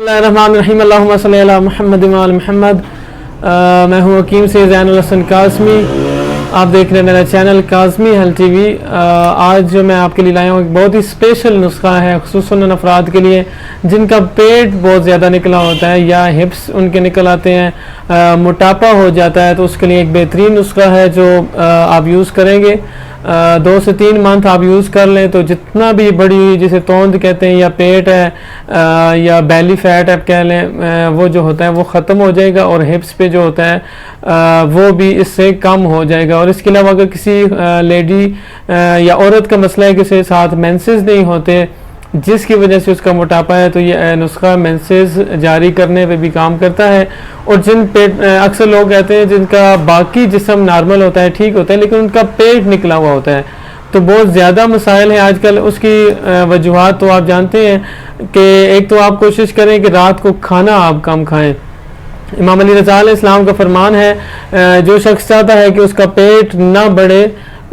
बिस्मिल्लाहिर्रहमानिर्रहीम अल्लाहुम्मा सल्ली अला मुहम्मद व आल मुहम्मद। मैं हूँ हकीम से ज़ैनुल हसन काज़मी। आप देख रहे हैं मेरा चैनल काज़मी हेल्थ टीवी। आज जो मैं आपके लिए लाया हूँ एक बहुत ही स्पेशल नुस्खा है, ख़ुसूसन उन अफराद के लिए जिनका पेट बहुत ज़्यादा निकला होता है या हिप्स उनके निकल आते हैं, मोटापा हो जाता है। तो उसके लिए एक बेहतरीन नुस्खा है जो आप यूज़ करेंगे। 2 से 3 मंथ आप यूज़ कर लें तो जितना भी बड़ी हुई जिसे तोंद कहते हैं या पेट है या बेली फैट आप कह लें, वो जो होता है वो ख़त्म हो जाएगा और हिप्स पे जो होता है वो भी इससे कम हो जाएगा। और इसके अलावा अगर किसी लेडी या औरत का मसला है किसी साथ मेंसेस नहीं होते जिसकी वजह से उसका मोटापा है, तो ये नुस्खा मेंसेस जारी करने पे भी काम करता है। और जिन पेट अक्सर लोग कहते हैं जिनका बाकी जिस्म नॉर्मल होता है, ठीक होता है, लेकिन उनका पेट निकला हुआ होता है, तो बहुत ज़्यादा मसाइल हैं आजकल। उसकी वजूहात तो आप जानते हैं कि एक तो आप कोशिश करें कि रात को खाना आप कम खाएँ। इमाम अली रज़ा अलैहिस्सलाम का फरमान है, जो शख्स चाहता है कि उसका पेट ना बढ़े,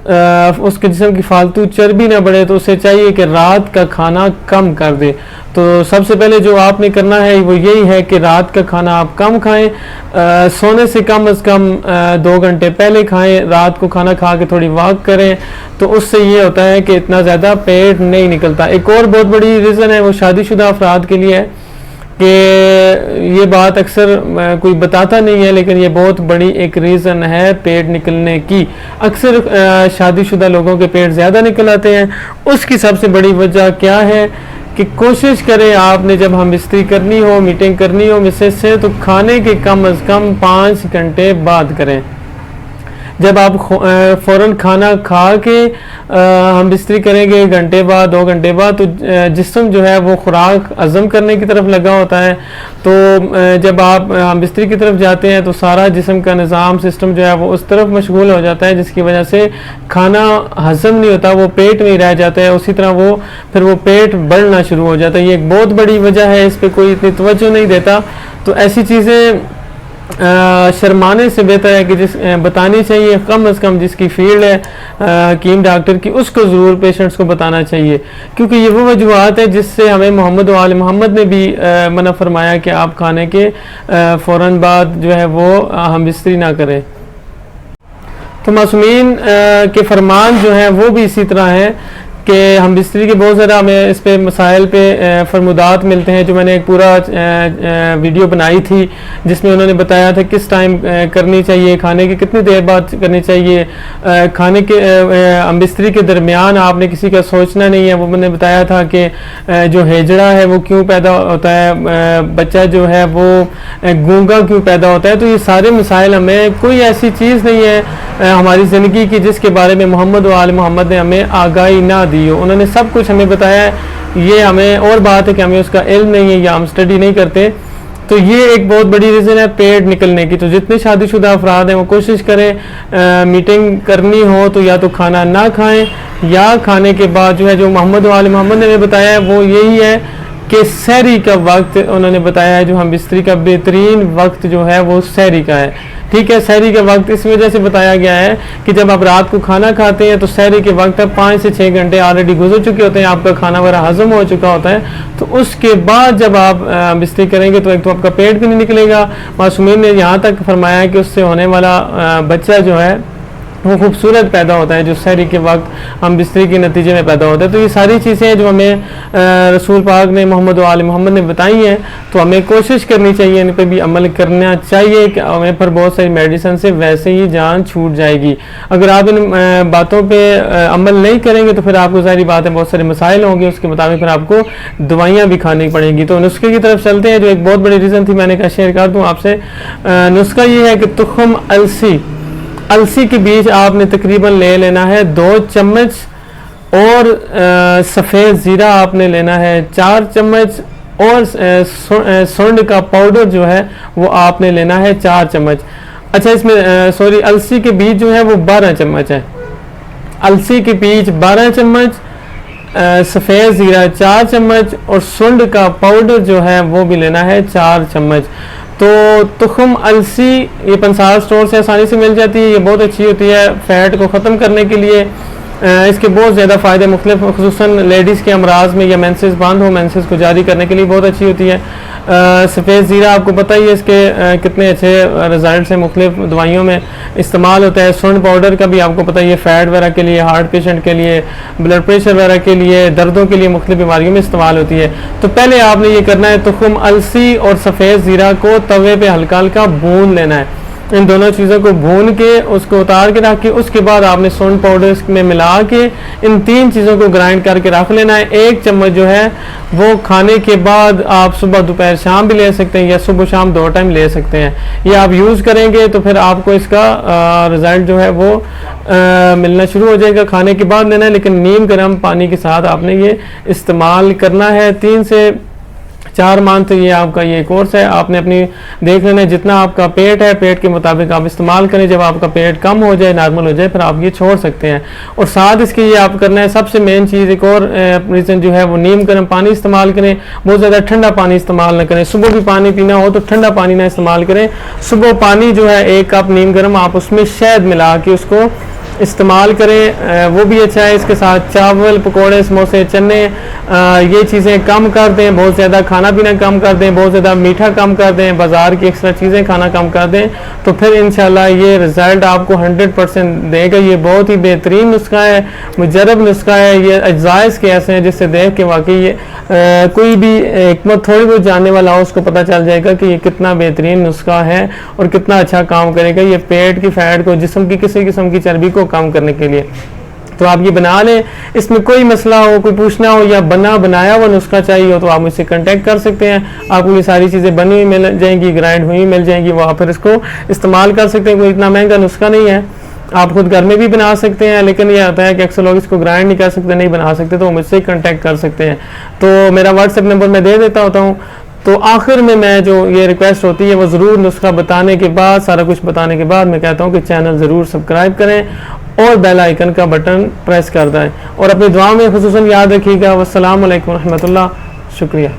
उसके जिस्म की फालतू चर्बी ना बढ़े, तो उसे चाहिए कि रात का खाना कम कर दे। तो सबसे पहले जो आपने करना है वो यही है कि रात का खाना आप कम खाएं, सोने से कम 2 घंटे पहले खाएं। रात को खाना खा के थोड़ी वॉक करें, तो उससे ये होता है कि इतना ज़्यादा पेट नहीं निकलता। एक और बहुत बड़ी रीज़न है वो शादीशुदा अफराद के लिए है कि ये बात अक्सर कोई बताता नहीं है, लेकिन ये बहुत बड़ी एक रीज़न है पेट निकलने की। अक्सर शादीशुदा लोगों के पेट ज़्यादा निकल आते हैं। उसकी सबसे बड़ी वजह क्या है कि कोशिश करें आपने जब हम बिस्तरी करनी हो, मीटिंग करनी हो मिसेस से, तो खाने के कम अज़ कम 5 घंटे बाद करें। जब आप फ़ौरन खाना खा के हम बिस्तरी करेंगे 1 घंटे बाद 2 घंटे बाद, तो जिस्म जो है वो खुराक हज़म करने की तरफ लगा होता है। तो जब आप हम बिस्तरी की तरफ जाते हैं तो सारा जिस्म का निज़ाम सिस्टम जो है वो उस तरफ मशगूल हो जाता है, जिसकी वजह से खाना हज़म नहीं होता, वो पेट में ही रह जाता है। उसी तरह फिर वो पेट बढ़ना शुरू हो जाता है। ये एक बहुत बड़ी वजह है, इस पर कोई इतनी तवज्जो नहीं देता। तो ऐसी चीज़ें शर्माने से बेहतर है कि बतानी चाहिए। कम अज़ कम जिसकी फील्ड है हकीम डॉक्टर की, उसको ज़रूर पेशेंट्स को बताना चाहिए, क्योंकि ये वो वजूहत है जिससे हमें मोहम्मद व आल मोहम्मद ने भी मना फरमाया कि आप खाने के फ़ौरन बाद जो है वो हम बिस्तरी ना करें। तो मासूमीन के फरमान जो हैं वो भी इसी तरह हैं कि हम बिस्तरी के बहुत ज़्यादा हमें इस पे मसाइल पे फरमुदात मिलते हैं। जो मैंने एक पूरा वीडियो बनाई थी जिसमें उन्होंने बताया था किस टाइम करनी चाहिए, खाने की कितनी देर बाद करनी चाहिए, खाने के हम बिस्तरी के दरमियान आपने किसी का सोचना नहीं है। वो मैंने बताया था कि जो हेजड़ा है वो क्यों पैदा होता है, बच्चा जो है वो गूंगा क्यों पैदा होता है। तो ये सारे मसाइल, हमें कोई ऐसी चीज़ नहीं है हमारी ज़िंदगी की जिसके बारे में मोहम्मद व आल मोहम्मद ने हमें आगाही ना दी हो। उन्होंने सब कुछ हमें बताया है। ये हमें और बात है कि हमें उसका इल्म नहीं है या हम स्टडी नहीं करते। तो ये एक बहुत बड़ी रीज़न है पेट निकलने की। तो जितने शादीशुदा अफराद हैं वो कोशिश करें मीटिंग करनी हो तो या तो खाना ना खाएं, या खाने के बाद जो है जो मोहम्मद व आल मोहम्मद ने हमें बताया है वो यही है कि सहरी का वक्त उन्होंने बताया है। जो हम बिस्तरी का बेहतरीन वक्त जो है वो सहरी का है। ठीक है, सहरी का वक्त इस वजह से बताया गया है कि जब आप रात को खाना खाते हैं तो सहरी के वक्त 5 से 6 घंटे ऑलरेडी गुजर चुके होते हैं, आपका खाना वगैरह हजम हो चुका होता है। तो उसके बाद जब आप बिस्तरी करेंगे तो एक तो आपका पेट भी नहीं निकलेगा। मासूमीन ने यहाँ तक फरमाया कि उससे होने वाला बच्चा जो है वो खूबसूरत पैदा होता है, जो सहरी के वक्त हम बिस्तरी के नतीजे में पैदा होता है। तो ये सारी चीज़ें जो हमें रसूल पाक ने मोहम्मद व आल मोहम्मद ने बताई हैं, तो हमें कोशिश करनी चाहिए, इन पर भी अमल करना चाहिए कि हमें पर बहुत सारी मेडिसिन से वैसे ही जान छूट जाएगी। अगर आप इन बातों पर अमल नहीं करेंगे तो फिर आपको सारी बात है बहुत सारे मसाइल होंगे, उसके मुताबिक फिर आपको दवाइयाँ भी खानी पड़ेंगी। तो नुस्खे की तरफ चलते हैं। जो एक बहुत बड़ी रीज़न थी मैंने कहा शेयर कर दूँ आपसे। नुस्खा ये है कि तुखम अलसी के बीज आपने तकरीबन ले लेना है 2 चम्मच, और सफ़ेद ज़ीरा आपने लेना है 4 चम्मच, और सुंड का पाउडर जो है वो आपने लेना है 4 चम्मच। अच्छा, इसमें सॉरी, अलसी के बीज जो है वो 12 चम्मच है। अलसी के बीज 12 चम्मच, सफ़ेद ज़ीरा 4 चम्मच, और सुंड का पाउडर जो है वो भी लेना है 4 चम्मच। तो तुखम अलसी ये पंसार स्टोर से आसानी से मिल जाती है। ये बहुत अच्छी होती है फैट को ख़त्म करने के लिए। इसके बहुत ज़्यादा फ़ायदे मुख्तलिफ, खुसूसन लेडीज़ के अमराज में या मेंसेस बंद हो, मेंसेस को जारी करने के लिए बहुत अच्छी होती है। सफ़ेद ज़ीरा आपको पता ही है इसके कितने अच्छे रिज़ल्ट हैं, मुख्तलिफ दवाइयों में इस्तेमाल होता है। सुंड पाउडर का भी आपको पता ही है, फ़ैट वगैरह के लिए, हार्ट पेशेंट के लिए, ब्लड प्रेशर वगैरह के लिए, दर्दों के लिए, मुख्तलिफ बीमारियों में इस्तेमाल होती है। तो पहले आपने ये करना है, तुखम अलसी और सफ़ेद ज़ीरा को तवे पे हल्का हल्का भून लेना है। इन दोनों चीज़ों को भून के उसको उतार के रख के उसके बाद आपने सुंड पाउडर में मिला के इन 3 चीज़ों को ग्राइंड करके रख लेना है। 1 चम्मच जो है वो खाने के बाद आप सुबह दोपहर शाम भी ले सकते हैं या सुबह शाम 2 टाइम ले सकते हैं। ये आप यूज़ करेंगे तो फिर आपको इसका रिज़ल्ट जो है वो मिलना शुरू हो जाएगा। खाने के बाद लेना है, लेकिन नीम गर्म पानी के साथ आपने ये इस्तेमाल करना है। 3 से 4 मंथ ये आपका ये कोर्स है। आपने अपनी देख लेना है जितना आपका पेट है, पेट के मुताबिक आप इस्तेमाल करें। जब आपका पेट कम हो जाए, नॉर्मल हो जाए, फिर आप ये छोड़ सकते हैं। और साथ इसके ये आप करना है, सबसे मेन चीज़ एक और रीज़न जो है वो नीम गर्म पानी इस्तेमाल करें। बहुत ज़्यादा ठंडा पानी इस्तेमाल ना करें। सुबह भी पानी पीना हो तो ठंडा पानी ना इस्तेमाल करें। सुबह पानी जो है 1 कप नीम गर्म, आप उसमें शहद मिला के उसको इस्तेमाल करें, वो भी अच्छा है। इसके साथ चावल, पकोड़े, समोसे, चने, ये चीज़ें कम कर दें। बहुत ज़्यादा खाना पीना कम कर दें, बहुत ज़्यादा मीठा कम कर दें, बाज़ार की एक्स्ट्रा चीज़ें खाना कम कर दें, तो फिर इंशाल्लाह ये रिज़ल्ट आपको 100% देगा। ये बहुत ही बेहतरीन नुस्खा है, मुजरब नुस्खा है। ये अज्जाइज़ के ऐसे हैं जिससे देख के वाकई ये कोई भी हिकमत थोड़ी बहुत जानने वाला हो उसको पता चल जाएगा कि ये कितना बेहतरीन नुस्खा है और कितना अच्छा काम करेगा। ये पेट की फैट को, जिस्म की किसी किस्म की चर्बी को कम करने के लिए। तो आप ये बना लें। इसमें कोई मसला हो, कोई पूछना हो या बनाया हुआ नुस्खा चाहिए हो तो आप मुझसे कांटेक्ट कर सकते हैं। आपको ये सारी चीज़ें बनी हुई मिल जाएंगी, ग्राइंड हुई मिल जाएंगी, वो आप फिर इसको इस्तेमाल कर सकते हैं। कोई इतना महंगा नुस्खा नहीं है, आप खुद घर में भी बना सकते हैं। लेकिन ये आता है कि अक्सर लोग इसको ग्राइंड नहीं कर सकते, नहीं बना सकते, तो मुझसे ही कांटेक्ट कर सकते हैं। तो मेरा व्हाट्सएप नंबर मैं दे देता होता हूँ। तो आखिर में मैं जो ये रिक्वेस्ट होती है वो ज़रूर नुस्खा बताने के बाद, सारा कुछ बताने के बाद मैं कहता हूँ कि चैनल ज़रूर सब्सक्राइब करें और बेल आइकन का बटन प्रेस कर दें और अपनी दुआ में खुसूसन याद रखिएगा। वस्सलामु अलैकुम रहमतुल्लाह। शुक्रिया।